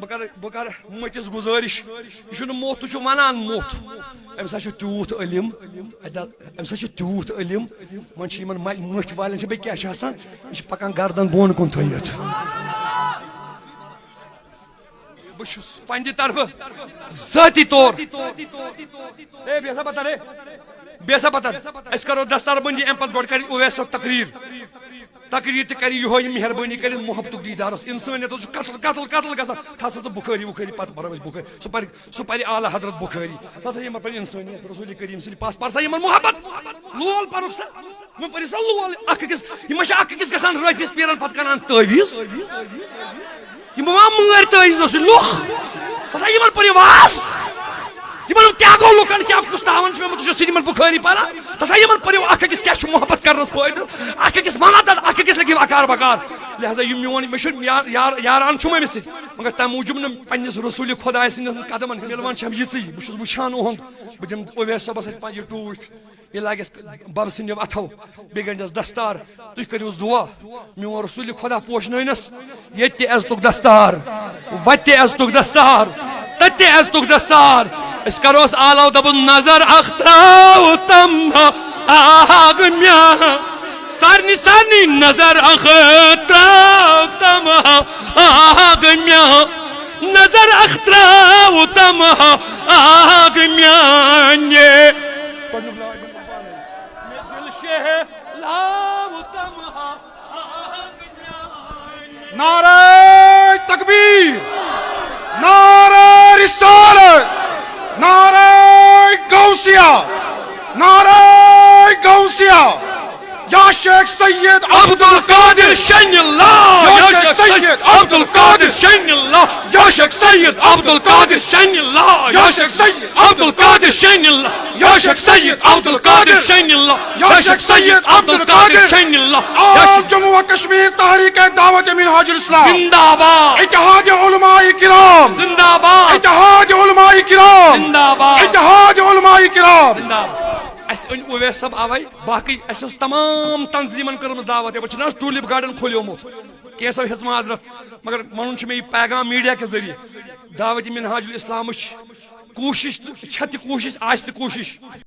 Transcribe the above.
بہ متس گزارش یہ موت تو ونان موت امس تیوت علم امس تیوت علم من مٹھ والن بے کیا یہ پکان گردن بون کن تھیت بہس پنہ طرف ذاتی طور بیسا پتہ رے بیسا پتہ اس کرو دستار بندی ام پتہ گۄڈٕ کر اویس صٲب تقریر تہ کر یہ مہربانی کر محبت دیدارس انسانیت قتل قتل قتل گا تھا سا بخاری وخاری پتہ پرو بخاری سہ پہ اعلی حضرت بخاری تھا سا پر انسانیت رسول کریم سن پاس پر سا محبت لول پرک سا وہ پر سا لول اکس اکس گژھان رۄپیس پیرن پتہ کران تعویز یہ مر تعویز لوکھ تھا پر واس کیا گو لکن کیا پستاون سی بخاری پارا تسا پریو اکس کیا محبت کرنس فائدہ اکس ونان تر اکس لگو اکار بکار لہذا یہ میون یاران امس سی مگر تمہ موجود پنس رسول خدا سند قدمن ملوان یہ بہت وچان اہد بہ دم اویس صبس یہ ٹوٹ یہ لاگس بب سند اتھو بیٚیہِ گنڈس دستار تھی کروس دعا میون رسول خدا پوشنس یہ عزتک دستار وتہ عزتک دستار تتہ عزتک دستار اس کروس آلو دبن نظر اختراو تم آگ میا سارنی سارنی نظر اختراو تم آگ میا نظر اختراو تم آگ میا نعرہ تکبیر، نعرہ رسالت، نعرہ غوثیہ، نعرہ غوثیہ، یا شیخ سید عبد القادر شین اللہ، یا شیخ سید عبد القادر شین اللہ، یا شیخ سید عبد القادر شین اللہ، یا شیخ سید عبد القادر شین اللہ، یا شیخ سید عبد القادر شین اللہ، یا شیخ سید عبد القادر شین اللہ، عام جموں و کشمیر تحریک دعوت منہاج الاسلام، زندہ باد، اتحاد علماء کرام، زندہ باد، اتحاد علماء کرام، زندہ باد، اتحاد علماء کرام. زندہ باد. اس اویس صاحب آوائی باقی اس تمام تنظیمن کرمز دعوت ہے وہ ٹولپ گارڈن کھولیومت کیسو ہز معذرت مگر ون میں یہ پیغام میڈیا کے ذریعے دعوت منہاج الاسلام کوشش چھت کوشش آج تہ کوشش